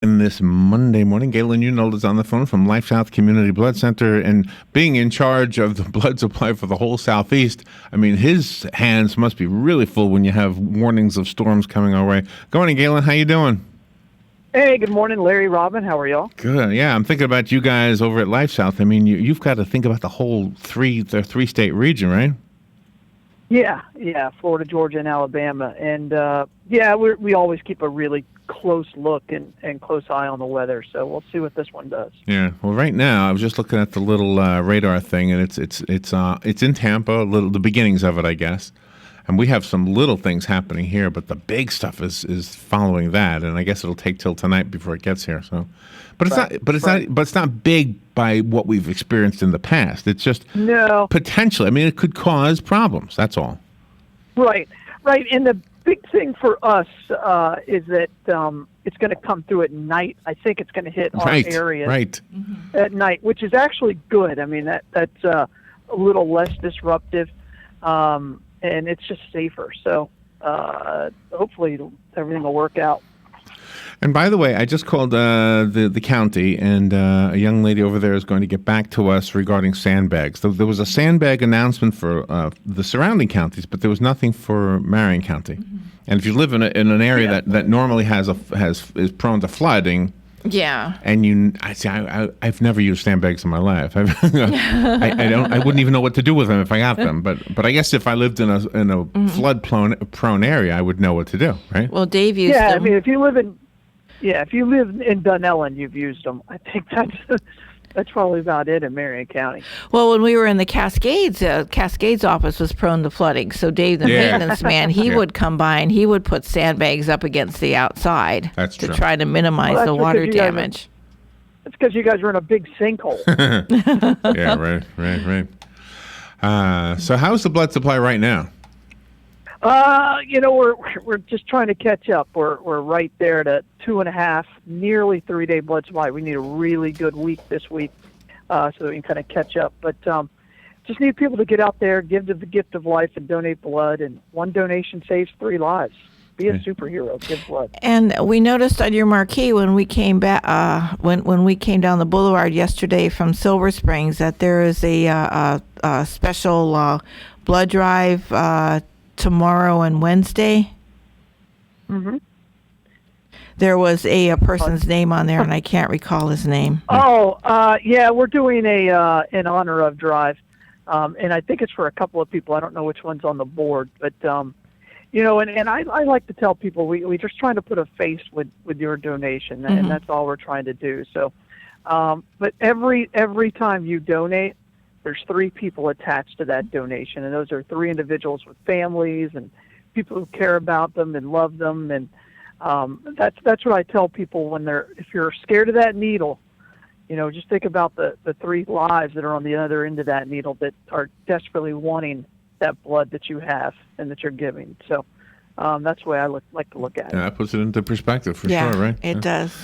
in this Monday morning. Galen Unold is on the phone from LifeSouth Community Blood Center, and being in charge of the blood supply for the whole Southeast, I mean, his hands must be really full when you have warnings of storms coming our way. Good morning, Galen. How you doing? Hey, good morning, Larry, Robin. How are y'all? Good. Yeah, I'm thinking about you guys over at LifeSouth. I mean, you've got to think about the whole three-state region, right? Yeah, Florida, Georgia, and Alabama. And, we always keep a really close look and close eye on the weather. So we'll see what this one does. Yeah. Well, right now, I was just looking at the little radar thing, and it's in Tampa, the beginnings of it, I guess. And we have some little things happening here, but the big stuff is following that, and I guess it'll take till tonight before it gets here. So, but it's not big by what we've experienced in the past. It's just potentially. I mean, it could cause problems. That's all. Right. And the big thing for us is that it's going to come through at night. I think it's going to hit our area at night, which is actually good. I mean, that's a little less disruptive. And it's just safer. So hopefully everything will work out. And by the way, I just called the county, and a young lady over there is going to get back to us regarding sandbags. There was a sandbag announcement for the surrounding counties, but there was nothing for Marion County. Mm-hmm. And if you live in an area that normally is prone to flooding. Yeah. And I've never used sandbags in my life. I wouldn't even know what to do with them if I got them. But I guess if I lived in a flood prone area, I would know what to do, right? Well, Dave used them. Yeah, I mean, if you live in Dunellen, you've used them. I think that's probably about it in Marion County. Well, when we were in the Cascades office was prone to flooding. So Dave, the maintenance man, he would come by and he would put sandbags up against the outside to try to minimize the water damage. It's because you guys were in a big sinkhole. Yeah, right. So how's the blood supply right now? We're just trying to catch up. We're right there at a 2.5, nearly 3-day blood supply. We need a really good week this week so that we can kind of catch up. But just need people to get out there, give to the gift of life, and donate blood. And one donation saves 3 lives. Be a superhero. Give blood. And we noticed on your marquee when we came back, when we came down the boulevard yesterday from Silver Springs, that there is a special blood drive tomorrow and Wednesday. Mm-hmm. There was a person's name on there, and I can't recall his name. We're doing in honor of drive, and I think it's for a couple of people. I don't know which one's on the board, but and I like to tell people we just trying to put a face with your donation, and that's all we're trying to do. So, but every time you donate, there's 3 people attached to that donation, and those are 3 individuals with families and people who care about them and love them. And that's what I tell people if you're scared of that needle, just think about the 3 lives that are on the other end of that needle that are desperately wanting that blood that you have and that you're giving. So that's the way I like to look at it. Yeah, that puts it into perspective for sure, right? It does.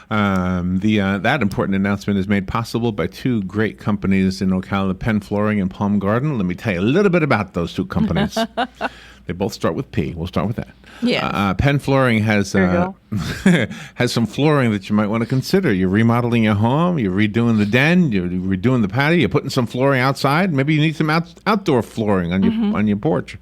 That important announcement is made possible by 2 great companies in Ocala, Penn Flooring and Palm Garden. Let me tell you a little bit about those 2 companies. They both start with P. We'll start with that. Yeah. Penn Flooring has has some flooring that you might want to consider. You're remodeling your home. You're redoing the den. You're redoing the patio. You're putting some flooring outside. Maybe you need some outdoor flooring on your porch.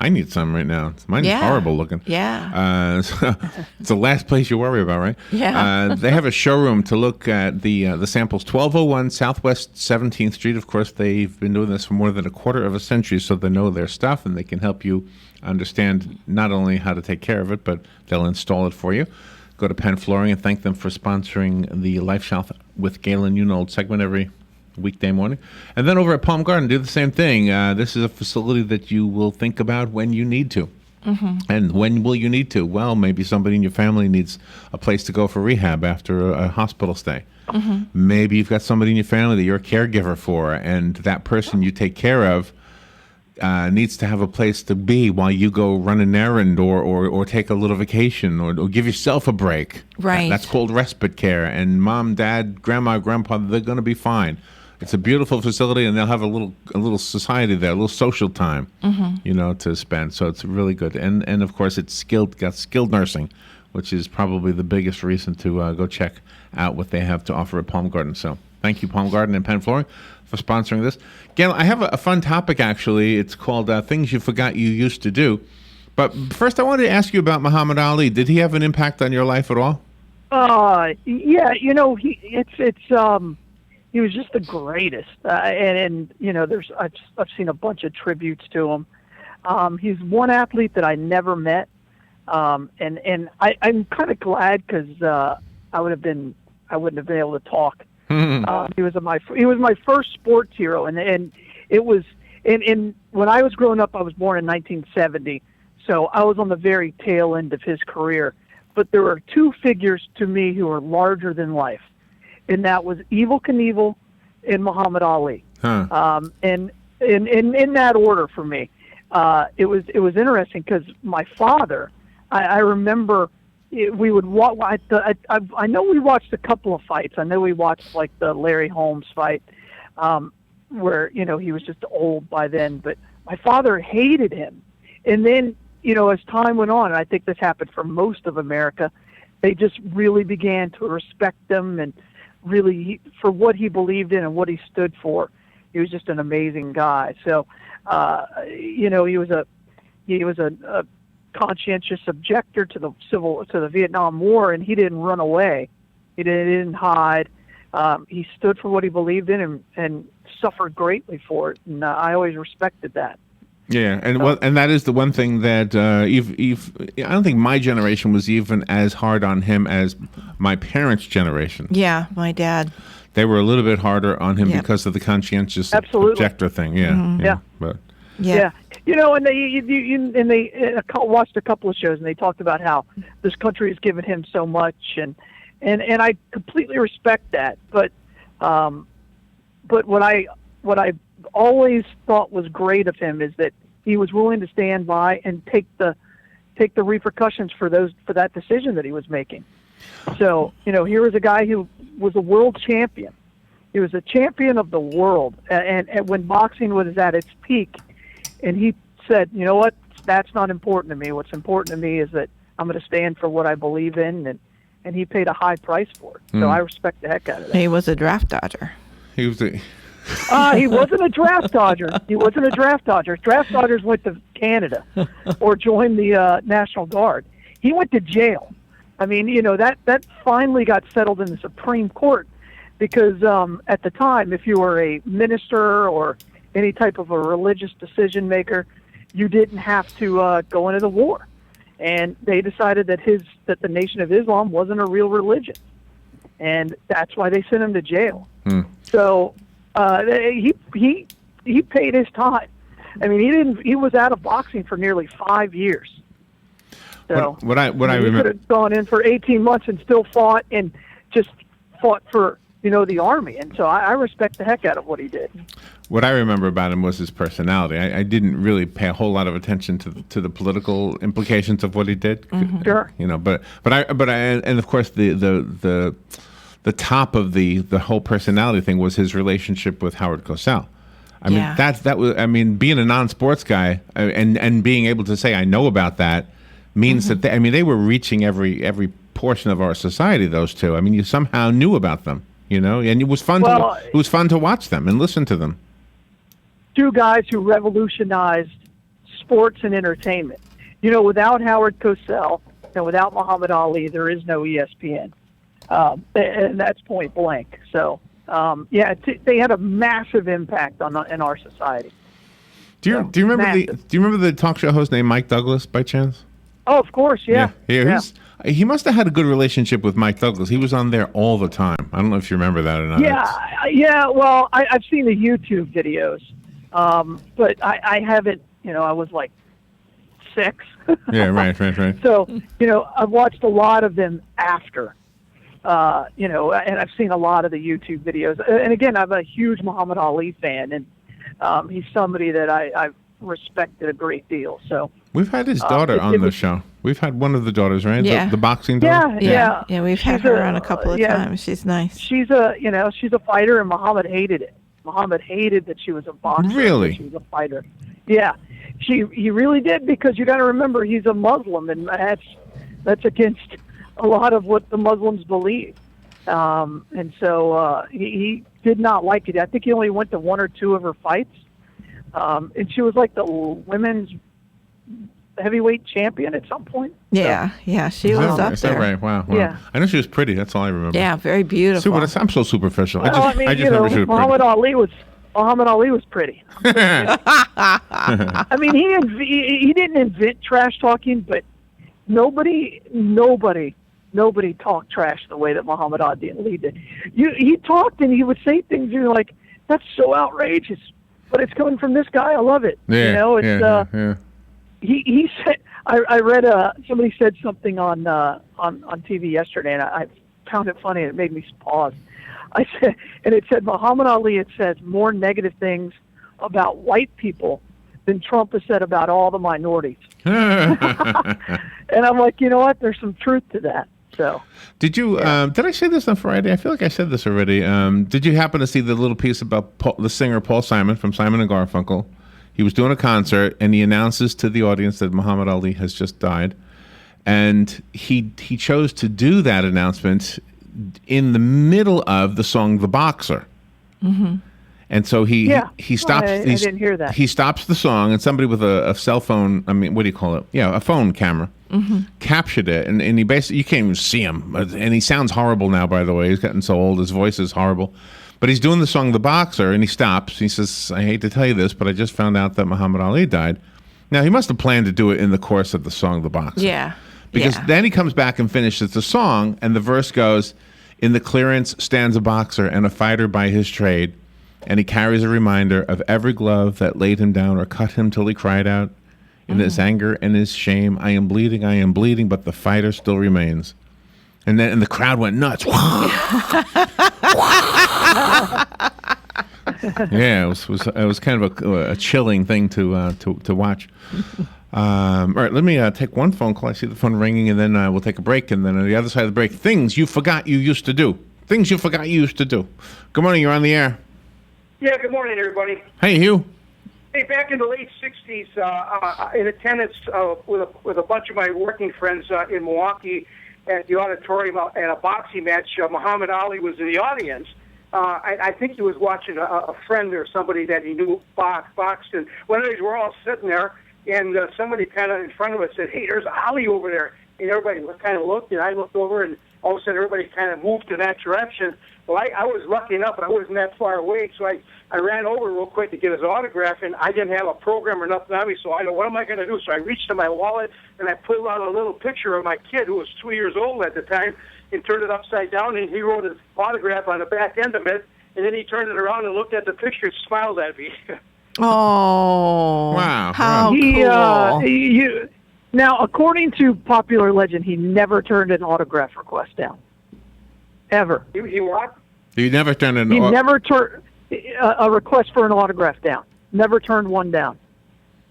I need some right now. Mine's horrible looking. Yeah. It's the last place you worry about, right? Yeah. They have a showroom to look at the samples. 1201 Southwest 17th Street. Of course, they've been doing this for more than a quarter of a century, so they know their stuff, and they can help you understand not only how to take care of it, but they'll install it for you. Go to Penn Flooring and thank them for sponsoring the LifeSouth with Galen Unold segment every weekday morning. And then over at Palm Garden, do the same thing. This is a facility that you will think about when you need to. And when will you need to? Well, maybe somebody in your family needs a place to go for rehab after a hospital stay. Maybe you've got somebody in your family that you're a caregiver for, and that person you take care of needs to have a place to be while you go run an errand or take a little vacation or give yourself a break. Right. That's called respite care. And mom, dad, grandma, grandpa, they're going to be fine. It's a beautiful facility, and they'll have a little society there, a little social time, to spend. So it's really good. And of course, it's got skilled nursing, which is probably the biggest reason to go check out what they have to offer at Palm Garden. So thank you, Palm Garden and Penn Flooring, for sponsoring this. Galen, I have a fun topic, actually. It's called Things You Forgot You Used to Do. But first, I wanted to ask you about Muhammad Ali. Did he have an impact on your life at all? Yeah, he was just the greatest. And I've seen a bunch of tributes to him. He's one athlete that I never met. And I'm kind of glad because I wouldn't have been able to talk. He was my first sports hero, and it was when I was growing up. I was born in 1970, so I was on the very tail end of his career. But there were two figures to me who were larger than life, and that was Evel Knievel and Muhammad Ali. And in that order for me. It was interesting because my father, I remember we would watch. I know we watched a couple of fights. I know we watched like the Larry Holmes fight, where he was just old by then. But my father hated him, and then as time went on, and I think this happened for most of America, they just really began to respect him and really for what he believed in and what he stood for. He was just an amazing guy. So. He was a conscientious objector to the Vietnam War, and he didn't run away. He didn't hide. He stood for what he believed in and suffered greatly for it. And I always respected that. Yeah, and that is the one thing that I don't think my generation was even as hard on him as my parents' generation. Yeah, my dad. They were a little bit harder on him because of the conscientious objector thing. Yeah, mm-hmm. Yeah. But and they watched a couple of shows, and they talked about how this country has given him so much, and I completely respect that. But what I always thought was great of him is that he was willing to stand by and take the repercussions for that decision that he was making. So, here was a guy who was a world champion. He was a champion of the world. And when boxing was at its peak, and he said, you know what, that's not important to me. What's important to me is that I'm going to stand for what I believe in. And he paid a high price for it. So I respect the heck out of that. He was a draft dodger. He was he wasn't a draft dodger. He wasn't a draft dodger. Draft dodgers went to Canada or joined the National Guard. He went to jail. I mean, that finally got settled in the Supreme Court because at the time, if you were a minister or any type of a religious decision maker, you didn't have to go into the war. And they decided that the Nation of Islam wasn't a real religion, and that's why they sent him to jail. So he paid his time. I mean, he was out of boxing for nearly 5 years. So what I he remember, could have gone in for 18 months and still fought and just fought for the army. And so I respect the heck out of what he did. What I remember about him was his personality. I didn't really pay a whole lot of attention to the political implications of what he did. Mm-hmm. Sure. But of course the top of the whole personality thing was his relationship with Howard Cosell. I mean, that was being a non-sports guy and being able to say I know about that means that they were reaching every portion of our society. Those two. I mean, you somehow knew about them, and it was fun. It was fun to watch them and listen to them. Two guys who revolutionized sports and entertainment. Without Howard Cosell and without Muhammad Ali, there is no ESPN, and that's point blank. So, they had a massive impact in our society. Do you remember the talk show host named Mike Douglas by chance? Oh, of course, yeah. He must have had a good relationship with Mike Douglas. He was on there all the time. I don't know if you remember that or not. Yeah. Well, I've seen the YouTube videos, but I haven't. I was like 6. Yeah, right. So I've watched a lot of them after. And I've seen a lot of the YouTube videos. And again, I'm a huge Muhammad Ali fan, and he's somebody that I've respected a great deal. So we've had his daughter on the show. We've had one of the daughters, right? Yeah. The boxing daughter. Yeah. We've had her on a couple of times. She's nice. She's a fighter, and Muhammad hated it. Muhammad hated that she was a boxer. Really? She was a fighter. Yeah, he really did, because you got to remember he's a Muslim, and that's against a lot of what the Muslims believe. And so he did not like it. I think he only went to one or two of her fights. And she was like the women's heavyweight champion at some point. Yeah, she was up is that there. right? Wow. Yeah. I know she was pretty. That's all I remember. Yeah, very beautiful. I'm so superficial. Well, I just remember she was Muhammad Ali was pretty. pretty. I mean, he didn't invent trash talking, but nobody talked trash the way that Muhammad Ali did. He talked and he would say things you're like, that's so outrageous, but it's coming from this guy. I love it. Yeah, it's He said, I read somebody said something on TV yesterday, and I found it funny and it made me pause. I said, and it said Muhammad Ali. It says more negative things about white people than Trump has said about all the minorities. And I'm like, you know what? There's some truth to that. So, did you? Did I say this on Friday? I feel like I said this already. Did you happen to see the little piece about the singer Paul Simon from Simon and Garfunkel? He was doing a concert, and he announces to the audience that Muhammad Ali has just died, and he chose to do that announcement in the middle of the song "The Boxer." Mm-hmm. And so he stops. I didn't hear that. He stops the song, and somebody with a cell phone. I mean, what do you call it? Yeah, a phone camera. Mm-hmm. Captured it, and he basically, you can't even see him, and he sounds horrible now. By the way, he's gotten so old; his voice is horrible. But he's doing the song "The Boxer," and he stops. He says, "I hate to tell you this, but I just found out that Muhammad Ali died." Now he must have planned to do it in the course of the song "The Boxer." Yeah, because then he comes back and finishes the song, and the verse goes, "In the clearance stands a boxer and a fighter by his trade, and he carries a reminder of every glove that laid him down or cut him till he cried out. In his anger and his shame, I am bleeding, but the fighter still remains." And the crowd went nuts. Yeah, it was kind of a chilling thing to watch. All right, let me take one phone call. I see the phone ringing, and then we'll take a break. And then on the other side of the break, things you forgot you used to do. Things you forgot you used to do. Good morning. You're on the air. Yeah, good morning, everybody. Hey, Hugh. Hey, back in the late 60s, in attendance with a bunch of my working friends in Milwaukee at the auditorium at a boxing match, Muhammad Ali was in the audience. I think he was watching a friend or somebody that he knew boxed. And one of these, we're all sitting there, and somebody kind of in front of us said, "Hey, there's Ali over there." And everybody kind of looked, and I looked over, and all of a sudden everybody kind of moved in that direction. Well, I was lucky enough, I wasn't that far away, so I ran over real quick to get his autograph, and I didn't have a program or nothing on me, so I know, what am I going to do? So I reached in my wallet, and I pulled out a little picture of my kid, who was 2 years old at the time, and turned it upside down, and he wrote his autograph on the back end of it, and then he turned it around and looked at the picture and smiled at me. Oh. Wow. How cool. Now, according to popular legend, he never turned an autograph request down. Ever. He what? You never turned an He never turned a request for an autograph down. Never turned one down.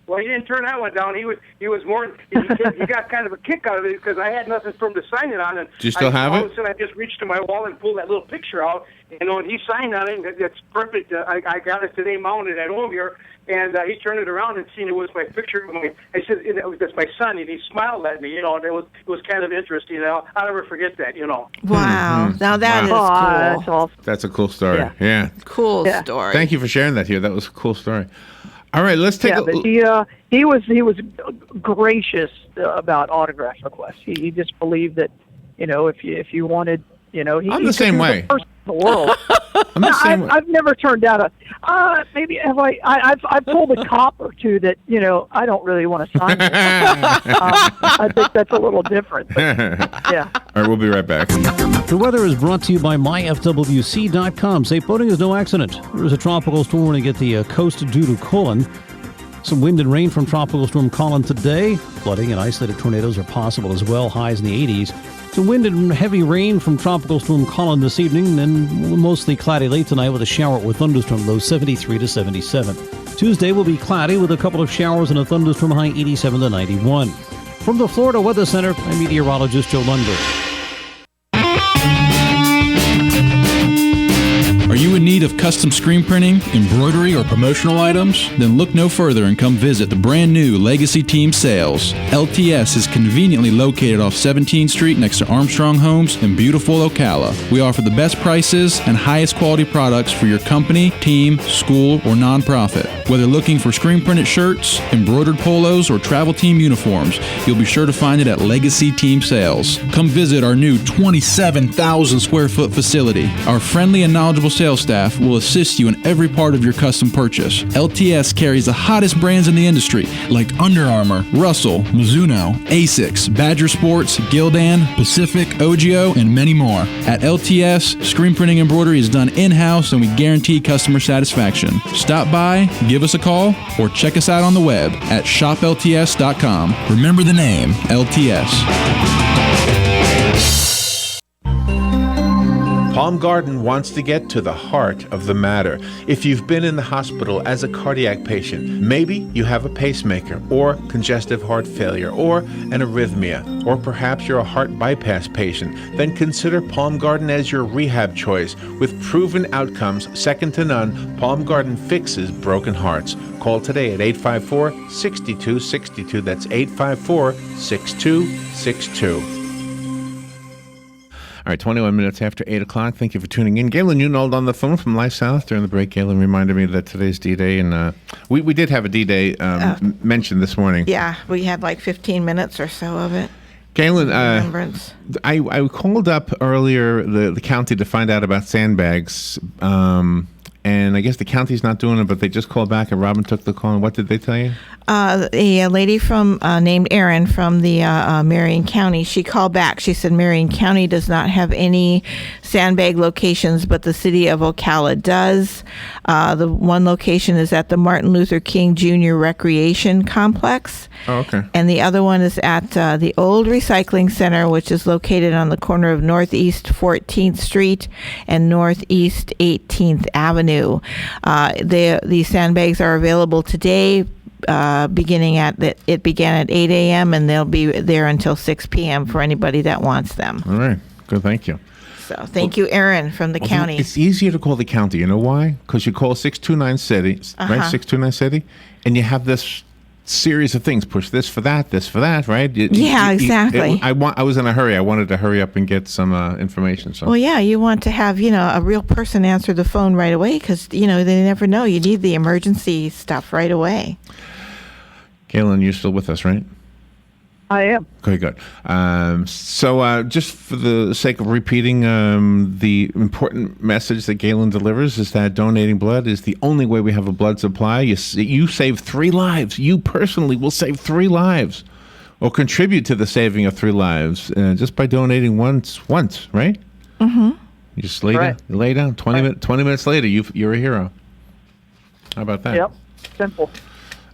Well, he didn't turn that one down. He was more. He got kind of a kick out of it because I had nothing for him to sign it on. And do you still have it? All of a sudden, I just reached to my wallet and pulled that little picture out. And when he signed on it, that's perfect. I got it today mounted at home here. And he turned it around and seen it was my picture. I said, "That's my son," and he smiled at me. And it was kind of interesting. I'll never forget that. Wow. Mm-hmm. Now that is cool. That's awesome. That's a cool story. Yeah. Cool story. Thank you for sharing that here. That was a cool story. All right, let's take but he was gracious about autograph requests. He just believed that, if you wanted, I'm the same way. First in the world. I'm the same way. I've never turned down maybe have I've told a cop or two that I don't really want to sign it. I think that's a little different. But, yeah. All right, we'll be right back. The weather is brought to you by myfwc.com. Safe boating is no accident. There is a tropical storm running at the coast due to Colin. Some wind and rain from Tropical Storm Colin today. Flooding and isolated tornadoes are possible as well, highs in the 80s. Some wind and heavy rain from Tropical Storm Colin this evening, then mostly cloudy late tonight with a shower or thunderstorm, low 73 to 77. Tuesday will be cloudy with a couple of showers and a thunderstorm, high 87 to 91. From the Florida Weather Center, I'm meteorologist Joe Lunder. Are you in need need of custom screen printing, embroidery, or promotional items? Then look no further and come visit the brand new Legacy Team Sales. LTS is conveniently located off 17th Street next to Armstrong Homes in beautiful Ocala. We offer the best prices and highest quality products for your company, team, school, or nonprofit. Whether looking for screen printed shirts, embroidered polos, or travel team uniforms, you'll be sure to find it at Legacy Team Sales. Come visit our new 27,000 square foot facility. Our friendly and knowledgeable sales staff will assist you in every part of your custom purchase. LTS carries the hottest brands in the industry like Under Armour, Russell, Mizuno, Asics, Badger Sports, Gildan, Pacific, Ogio, and many more. At LTS, screen printing embroidery is done in-house and we guarantee customer satisfaction. Stop by, give us a call, or check us out on the web at shoplts.com. Remember the name, LTS. Palm Garden wants to get to the heart of the matter. If you've been in the hospital as a cardiac patient, maybe you have a pacemaker or congestive heart failure or an arrhythmia, or perhaps you're a heart bypass patient, then consider Palm Garden as your rehab choice. With proven outcomes second to none, Palm Garden fixes broken hearts. Call today at 854-6262. That's 854-6262. All right, 21 minutes after 8 o'clock. Thank you for tuning in. Galen Unold on the phone from LifeSouth. During the break, Galen reminded me that today's D-Day, and we did have a D-Day mentioned this morning. Yeah, we had like 15 minutes or so of it. Galen, Remembrance. I called up earlier the county to find out about sandbags, and I guess the county's not doing it, but they just called back, and Robin took the call, and what did they tell you? A lady from named Erin from the Marion County, she called back. She said Marion County does not have any sandbag locations, but the city of Ocala does. The one location is at the Martin Luther King Jr. Recreation Complex. Oh, okay. And the other one is at the Old Recycling Center, which is located on the corner of Northeast 14th Street and Northeast 18th Avenue. The sandbags are available today. Began at 8 a.m. and they'll be there until 6 p.m. for anybody that wants them. All right. Good. Thank you. So thank you, Erin, from the county. It's easier to call the county. You know why? Because you call 629-CITY, right? 629-CITY, and you have this series of things. Push this for that, right? Exactly. I was in a hurry. I wanted to hurry up and get some information. So. Well, yeah, you want to have, a real person answer the phone right away because, they never know. You need the emergency stuff right away. Galen, you're still with us, right? I am. Okay, good. So just for the sake of repeating, the important message that Galen delivers is that donating blood is the only way we have a blood supply. You save 3 lives. You personally will save 3 lives or contribute to the saving of 3 lives just by donating once, right? Mm-hmm. You just lay down. 20 minutes later, you're a hero. How about that? Yep. Simple.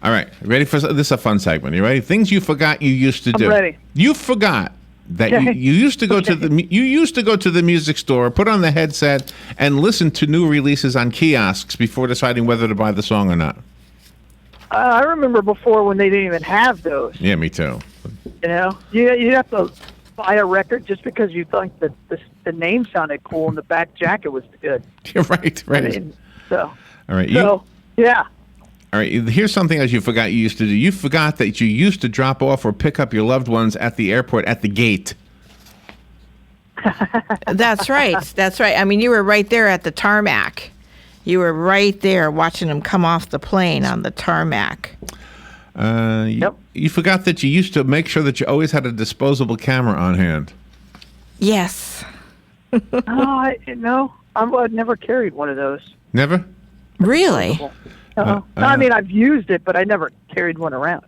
All right, ready for this? Is a fun segment. You ready? Things you forgot you used to do. I'm ready. You forgot that you used to go to the music store, put on the headset, and listen to new releases on kiosks before deciding whether to buy the song or not. I remember before when they didn't even have those. Yeah, me too. You have to buy a record just because you think that the name sounded cool and the back jacket was good. You're right. I mean, all right. Yeah. All right, here's something else you forgot you used to do. You forgot that you used to drop off or pick up your loved ones at the airport at the gate. That's right. I mean, you were right there at the tarmac. You were right there watching them come off the plane on the tarmac. Yep. You forgot that you used to make sure that you always had a disposable camera on hand. Yes. No, I've never carried one of those. Never? Really? I mean, I've used it, but I never carried one around.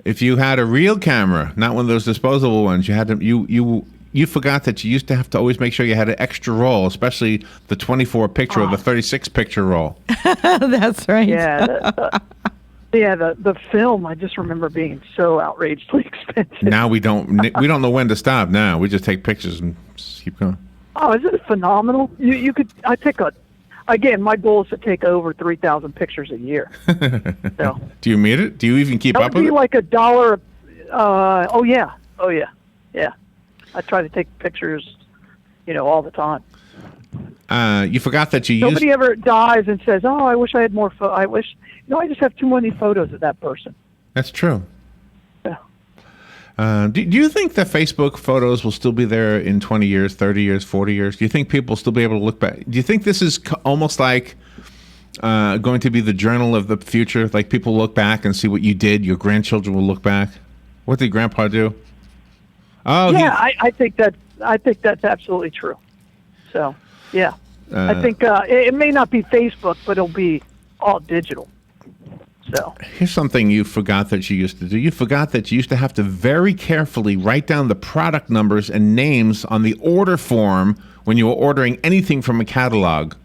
If you had a real camera, not one of those disposable ones, you had to you forgot that you used to have to always make sure you had an extra roll, especially the 24 picture or the 36 picture roll. That's right. Yeah. The film, I just remember being so outrageously expensive. Now we don't know when to stop. Now we just take pictures and keep going. Oh, isn't it phenomenal? Again, my goal is to take over 3,000 pictures a year. So. Do you meet it? Do you even keep up with it? That would be like $1. Oh yeah. I try to take pictures, all the time. You forgot that you Nobody ever dies and says, "Oh, I wish I had more." I wish. I just have too many photos of that person. That's true. Yeah. Do you think that Facebook photos will still be there in 20 years, 30 years, 40 years? Do you think people will still be able to look back? Do you think this is almost like going to be the journal of the future? Like people look back and see what you did. Your grandchildren will look back. What did Grandpa do? Oh, yeah, I think that's absolutely true. So, yeah, I think it may not be Facebook, but it'll be all digital. So here's something you forgot that you used to do. You forgot that you used to have to very carefully write down the product numbers and names on the order form when you were ordering anything from a catalog.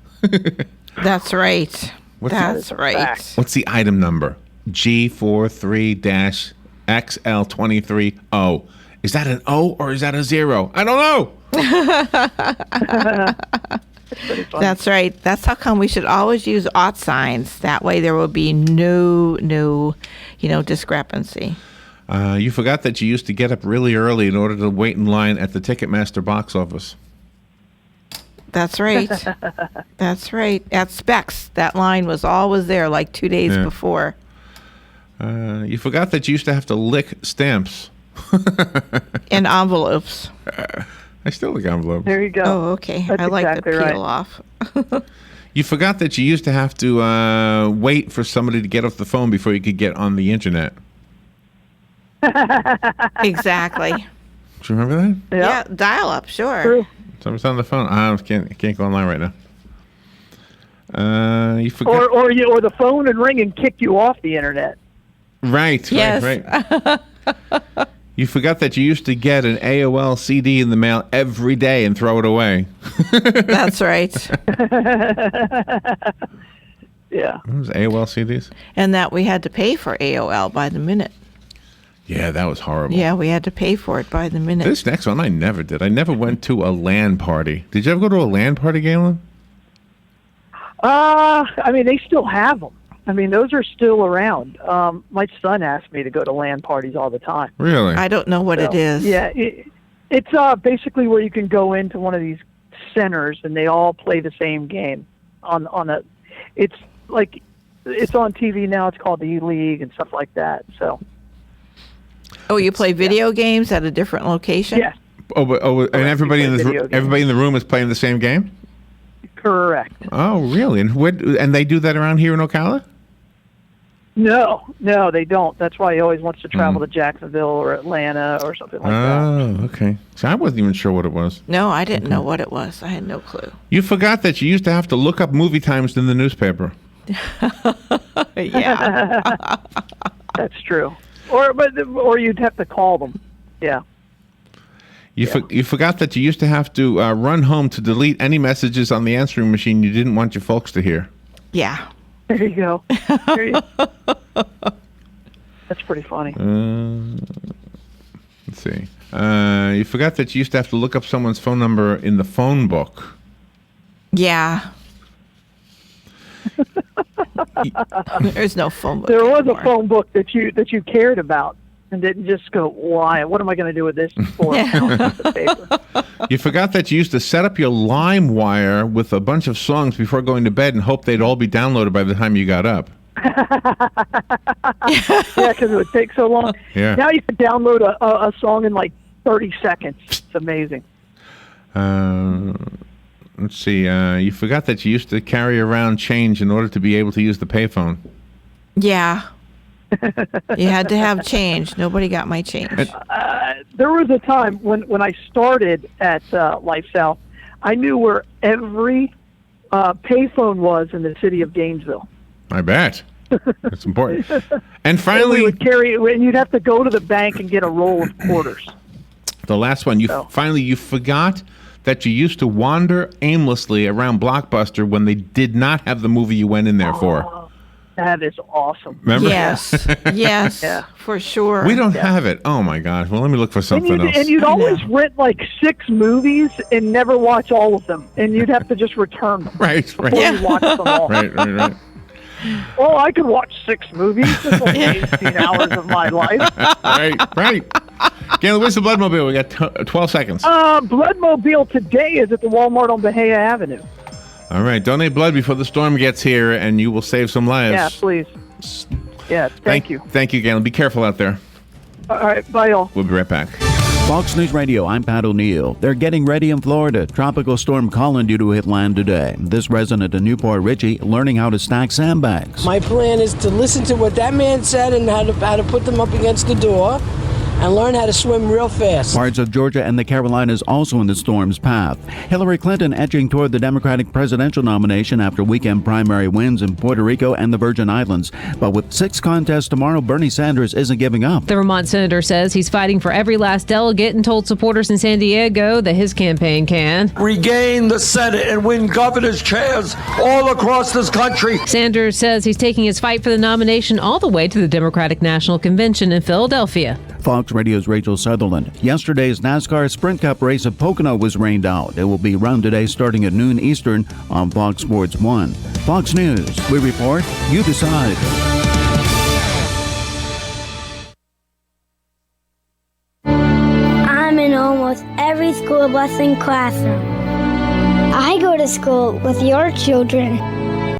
That's right. That's right. Fact. What's the item number? G43-XL23O. Is that an O or is that a 0? I don't know. That's right. That's how come we should always use aught signs. That way there will be no discrepancy. You forgot that you used to get up really early in order to wait in line at the Ticketmaster box office. That's right. That's right. At Specs, that line was always there like 2 days before. You forgot that you used to have to lick stamps. And envelopes. I still lick envelopes. There you go. Oh, okay. That's I like exactly the peel right. off. You forgot that you used to have to wait for somebody to get off the phone before you could get on the internet. Exactly. Do you remember that? Yeah, dial up, sure. True. Someone's on the phone. I can't go online right now. You forgot. Or the phone would ring and kick you off the internet. Right. Yes. Right. You forgot that you used to get an AOL CD in the mail every day and throw it away. That's right. Yeah. What was AOL CDs? And that we had to pay for AOL by the minute. Yeah, that was horrible. Yeah, we had to pay for it by the minute. This next one I never did. I never went to a LAN party. Did you ever go to a LAN party, Galen? They still have them. Those are still around. My son asked me to go to LAN parties all the time. Really? I don't know what it is. Yeah, it's basically where you can go into one of these centers and they all play the same game on a. It's like it's on TV now. It's called the E-League and stuff like that. So. Oh, you play video games at a different location? Yeah. And everybody in video games. everybody in the room is playing the same game? Correct. Oh, really? And they do that around here in Ocala? No, they don't. That's why he always wants to travel to Jacksonville or Atlanta or something like that. Oh, okay. So I wasn't even sure what it was. No, I didn't know what it was. I had no clue. You forgot that you used to have to look up movie times in the newspaper. Yeah. That's true. Or you'd have to call them. Yeah. You forgot that you used to have to run home to delete any messages on the answering machine you didn't want your folks to hear. Yeah. There you go. That's pretty funny. Let's see. You forgot that you used to have to look up someone's phone number in the phone book. Yeah. There's no phone book. There was anymore. a phone book that you cared about and didn't just go, why? What am I going to do with this for? You forgot that you used to set up your LimeWire with a bunch of songs before going to bed and hope they'd all be downloaded by the time you got up. Yeah, because it would take so long. Yeah. Now you can download a song in like 30 seconds. It's amazing. Let's see. You forgot that you used to carry around change in order to be able to use the payphone. Yeah. You had to have change. Nobody got my change. There was a time when I started at LifeSouth, I knew where every payphone was in the city of Gainesville. I bet. That's important. And And finally, we would carry, and you'd have to go to the bank and get a roll of quarters. the last one. You forgot that you used to wander aimlessly around Blockbuster when they did not have the movie you went in there for. That is awesome. Remember? Yes. Yes. Yeah. For sure. We don't have it. Oh my gosh. Well, let me look for something else. And you'd always rent like 6 movies and never watch all of them, and you'd have to just return them. Right. Before you watch them all. Right. Well, I could watch 6 movies. That's only 18 hours of my life. Right. Galen, where's the Bloodmobile? We got 12 seconds. Bloodmobile today is at the Walmart on Bahia Avenue. All right. Donate blood before the storm gets here, and you will save some lives. Yeah, please. Yeah, thank you. Thank you, Galen. Be careful out there. All right, bye, all. We'll be right back. Fox News Radio, I'm Pat O'Neill. They're getting ready in Florida. Tropical storm Colin due to hit land today. This resident in Newport Richey learning how to stack sandbags. My plan is to listen to what that man said and how to put them up against the door and learn how to swim real fast. Parts of Georgia and the Carolinas also in the storm's path. Hillary Clinton edging toward the Democratic presidential nomination after weekend primary wins in Puerto Rico and the Virgin Islands. But with 6 contests tomorrow, Bernie Sanders isn't giving up. The Vermont senator says he's fighting for every last delegate and told supporters in San Diego that his campaign can regain the Senate and win governor's chairs all across this country. Sanders says he's taking his fight for the nomination all the way to the Democratic National Convention in Philadelphia. Fox Radio's Rachel Sutherland. Yesterday's NASCAR Sprint Cup race at Pocono was rained out. It will be run today starting at noon Eastern on Fox Sports 1. Fox News. We report, you decide. I'm in almost every school bus and classroom. I go to school with your children.